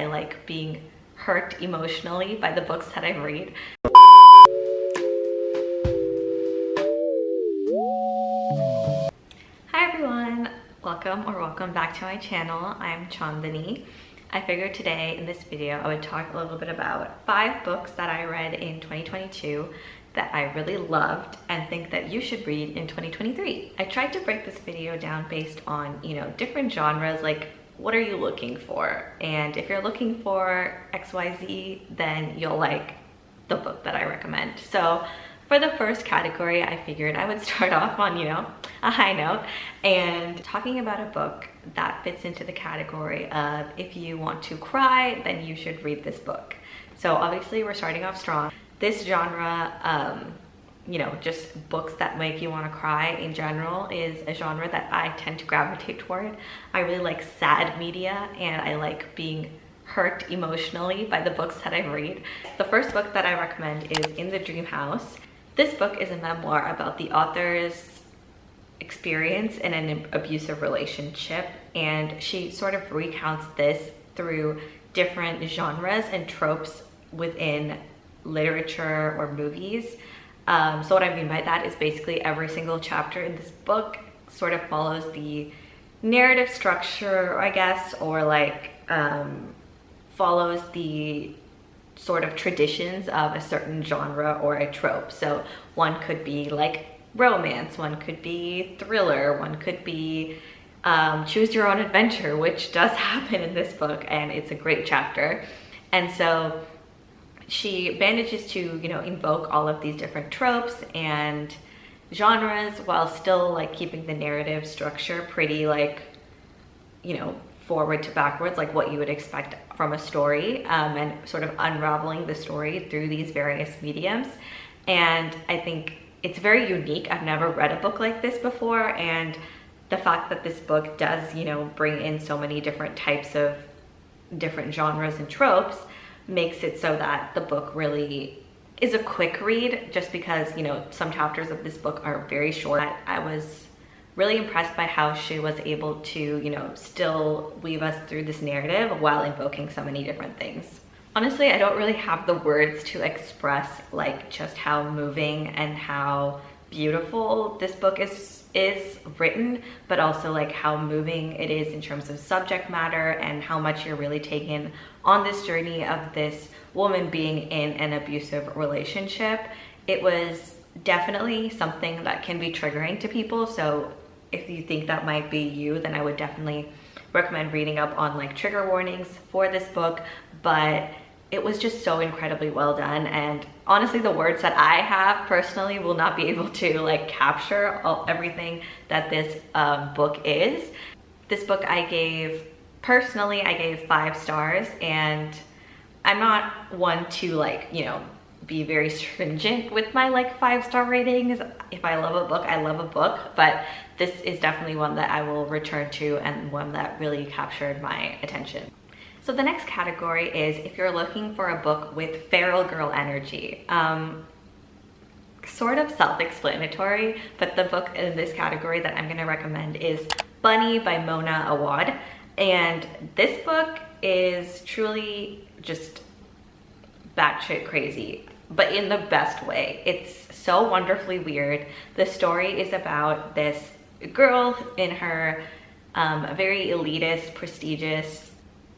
I like being hurt emotionally by the books that I read. Hi everyone, welcome back to my channel. I'm Chandani. I figured today in this video I would talk a little bit about 5 books that I read in 2022 that I really loved and think that you should read in 2023. I tried to break this video down based on, different genres, like what are you looking for? And if you're looking for XYZ, then you'll like the book that I recommend. So for the first category, I figured I would start off on, a high note and talking about a book that fits into the category of if you want to cry, then you should read this book. So obviously we're starting off strong. This genre, just books that make you want to cry in general is a genre that I tend to gravitate toward. I really like sad media and I like being hurt emotionally by the books that I read. The first book that I recommend is In the Dream House. This book is a memoir about the author's experience in an abusive relationship, and she sort of recounts this through different genres and tropes within literature or movies. So what I mean by that is basically every single chapter in this book sort of follows the narrative structure, I guess, or like follows the sort of traditions of a certain genre or a trope. So one could be like romance, one could be thriller, one could be choose your own adventure, which does happen in this book, and it's a great chapter. And so she manages to, invoke all of these different tropes and genres while still like keeping the narrative structure pretty like, forward to backwards, like what you would expect from a story, and sort of unraveling the story through these various mediums. And I think it's very unique. I've never read a book like this before, and the fact that this book does, bring in so many different types of different genres and tropes makes it so that the book really is a quick read, just because, some chapters of this book are very short. I was really impressed by how she was able to, still weave us through this narrative while invoking so many different things. Honestly, I don't really have the words to express like just how moving and how beautiful this book is written, but also like how moving it is in terms of subject matter and how much you're really taken on this journey of this woman being in an abusive relationship. It was definitely something that can be triggering to people. So if you think that might be you, then I would definitely recommend reading up on like trigger warnings for this book. But it was just so incredibly well done, and honestly the words that I have personally will not be able to like capture everything that this book is. This book I gave 5 stars, and I'm not one to like be very stringent with my like 5-star ratings. If I love a book, I love a book, but this is definitely one that I will return to and one that really captured my attention. So the next category is if you're looking for a book with feral girl energy. Sort of self-explanatory, but the book in this category that I'm going to recommend is Bunny by Mona Awad. And this book is truly just batshit crazy, but in the best way. It's so wonderfully weird. The story is about this girl in her very elitist, prestigious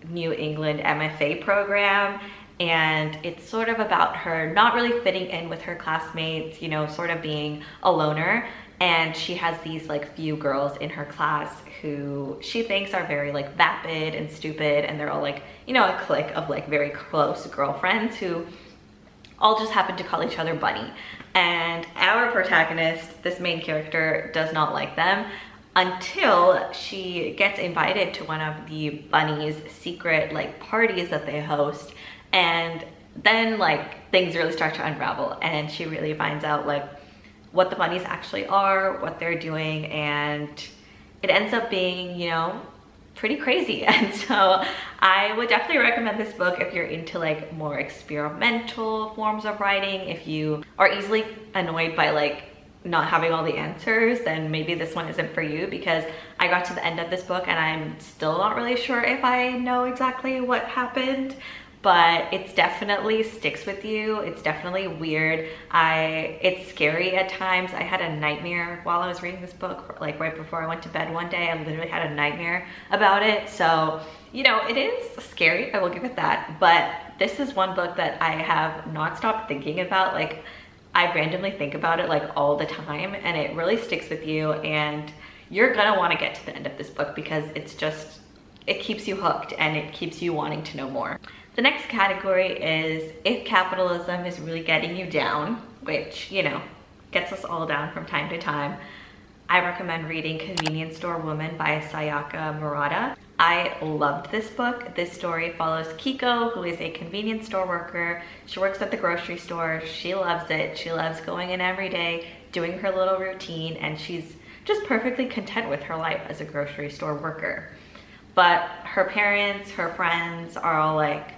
New England MFA program, and it's sort of about her not really fitting in with her classmates, sort of being a loner. And she has these like few girls in her class who she thinks are very like vapid and stupid, and they're all like, a clique of like very close girlfriends who all just happen to call each other Bunny. And our protagonist, this main character, does not like them until she gets invited to one of the bunnies' secret like parties that they host, and then like things really start to unravel, and she really finds out like what the bunnies actually are, what they're doing, and it ends up being, pretty crazy. And so I would definitely recommend this book if you're into like more experimental forms of writing, if you are easily annoyed by like not having all the answers, then maybe this one isn't for you, because I got to the end of this book and I'm still not really sure if I know exactly what happened, but it's definitely sticks with you. It's definitely weird. It's scary at times. I had a nightmare while I was reading this book, like right before I went to bed one day. I literally had a nightmare about it. So, you know, it is scary, I will give it that, but this is one book that I have not stopped thinking about. Like, I randomly think about it like all the time, and it really sticks with you, and you're gonna want to get to the end of this book because it keeps you hooked and it keeps you wanting to know more. The next category is If Capitalism is Really Getting You Down, which, you know, gets us all down from time to time. I recommend reading Convenience Store Woman by Sayaka Murata. I loved this book. This story follows Kiko, who is a convenience store worker. She works at the grocery store. She loves it. She loves going in every day, doing her little routine, and she's just perfectly content with her life as a grocery store worker. But her parents, her friends are all like,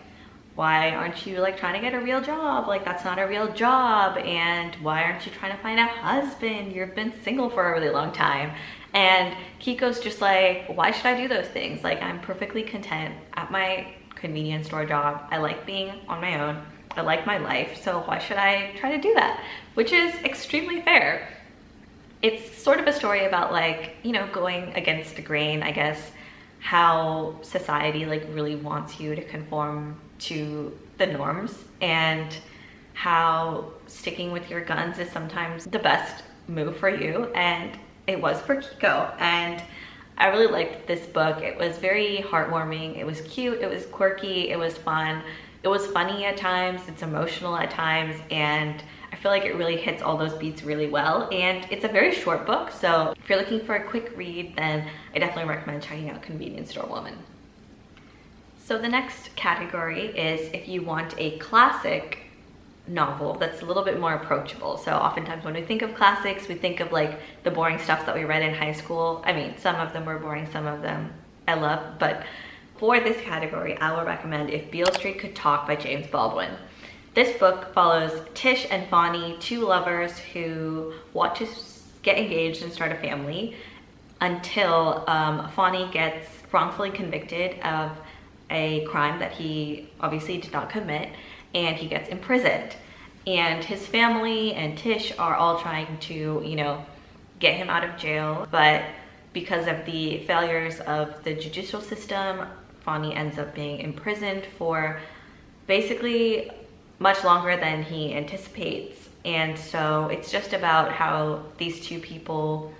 why aren't you like trying to get a real job? Like, that's not a real job. And why aren't you trying to find a husband? You've been single for a really long time. And Kiko's just like, why should I do those things? Like, I'm perfectly content at my convenience store job. I like being on my own. I like my life. So why should I try to do that? Which is extremely fair. It's sort of a story about, like, you know, going against the grain, I guess, how society like really wants you to conform to the norms, and how sticking with your guns is sometimes the best move for you. And it was for Kiko, and I really liked this book. It was very heartwarming. It was cute. It was quirky. It was fun. It was funny at times. It's emotional at times, and I feel like it really hits all those beats really well. And it's a very short book, so if you're looking for a quick read, then I definitely recommend checking out Convenience Store Woman. So the next category is if you want a classic novel that's a little bit more approachable. So oftentimes when we think of classics, we think of like the boring stuff that we read in high school. I mean, some of them were boring, some of them I love, but for this category, I will recommend If Beale Street Could Talk by James Baldwin. This book follows Tish and Fonnie, two lovers who want to get engaged and start a family, until Fonnie gets wrongfully convicted of a crime that he obviously did not commit, and he gets imprisoned. And his family and Tish are all trying to, you know, get him out of jail, but because of the failures of the judicial system, Fonnie ends up being imprisoned for basically much longer than he anticipates. And so it's just about how these two people,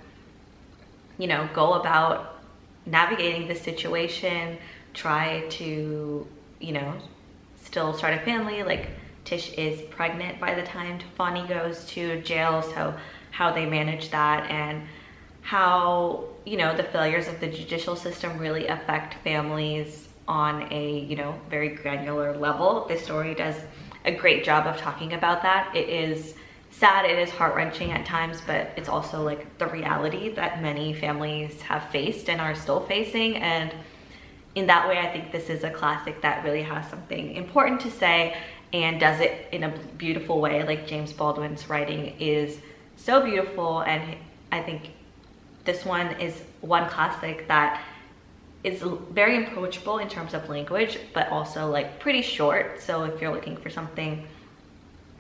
you know, go about navigating the situation, try to, you know, still start a family. Like, Tish is pregnant by the time Fonnie goes to jail, so how they manage that, and how, you know, the failures of the judicial system really affect families on a, you know, very granular level. This story does a great job of talking about that. It is sad, it is heart-wrenching at times, but it's also like the reality that many families have faced and are still facing. And in that way, I think this is a classic that really has something important to say and does it in a beautiful way. Like, James Baldwin's writing is so beautiful, and I think this one is one classic that is very approachable in terms of language, but also like pretty short. So if you're looking for something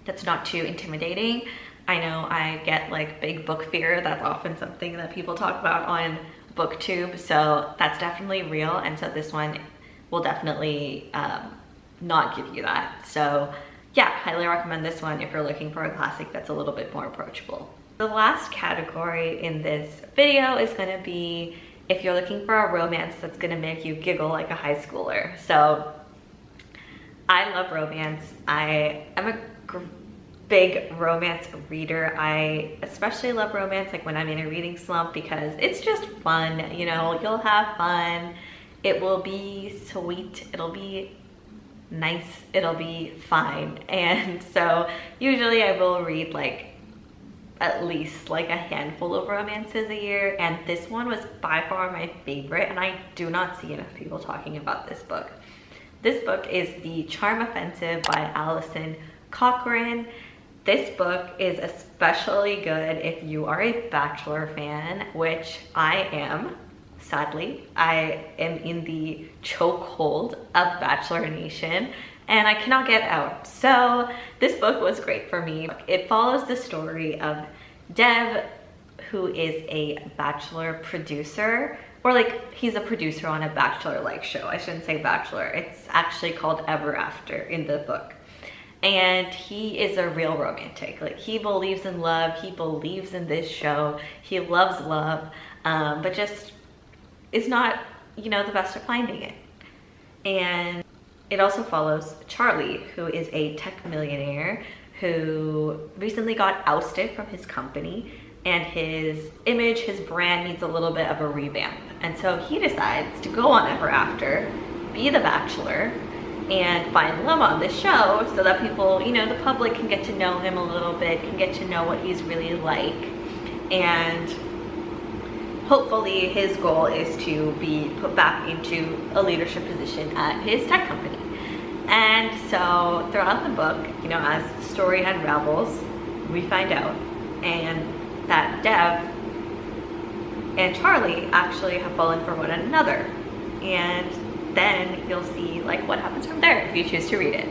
that's not too intimidating, I know I get like big book fear. That's often something that people talk about on BookTube, so that's definitely real, and so this one will definitely not give you that. So yeah, highly recommend this one if you're looking for a classic that's a little bit more approachable. The last category in this video is going to be if you're looking for a romance that's going to make you giggle like a high schooler. So I love romance. I am a big romance reader. I especially love romance like when I'm in a reading slump, because it's just fun, you know, you'll have fun, it will be sweet, it'll be nice, it'll be fine. And so usually I will read like at least like a handful of romances a year, and this one was by far my favorite, and I do not see enough people talking about this book. This book is The Charm Offensive by Alison Cochrane. This book is especially good if you are a Bachelor fan, which I am. Sadly, I am in the chokehold of Bachelor Nation and I cannot get out. So this book was great for me. It follows the story of Dev, who is a Bachelor producer, or like he's a producer on a Bachelor-like show. I shouldn't say Bachelor. It's actually called Ever After in the book. And he is a real romantic. Like, he believes in love. He believes in this show. He loves love, but just is not, you know, the best at finding it. And it also follows Charlie, who is a tech millionaire who recently got ousted from his company, and his image, his brand needs a little bit of a revamp. And so he decides to go on Ever After, be the Bachelor, and find love on this show so that people, you know, the public can get to know him a little bit, can get to know what he's really like. And hopefully his goal is to be put back into a leadership position at his tech company. And so throughout the book, you know, as the story unravels, we find out and that Dev and Charlie actually have fallen for one another. And then you'll see like what happens from there if you choose to read it.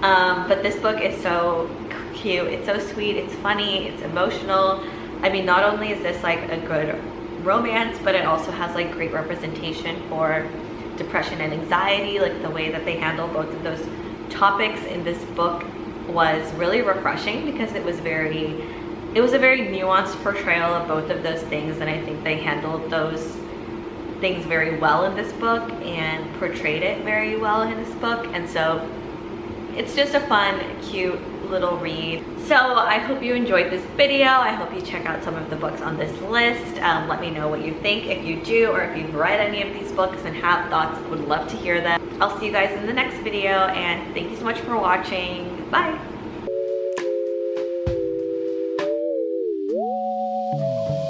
But this book is so cute, it's so sweet, it's funny, it's emotional. I mean, not only is this like a good romance, but it also has like great representation for depression and anxiety. Like, the way that they handle both of those topics in this book was really refreshing, because it was a very nuanced portrayal of both of those things, and I think they handled those things very well in this book and portrayed it very well in this book. And so it's just a fun, cute little read. So I hope you enjoyed this video. I hope you check out some of the books on this list. Let me know what you think if you do, or if you've read any of these books and have thoughts. I would love to hear them. I'll see you guys in the next video, and thank you so much for watching. Bye.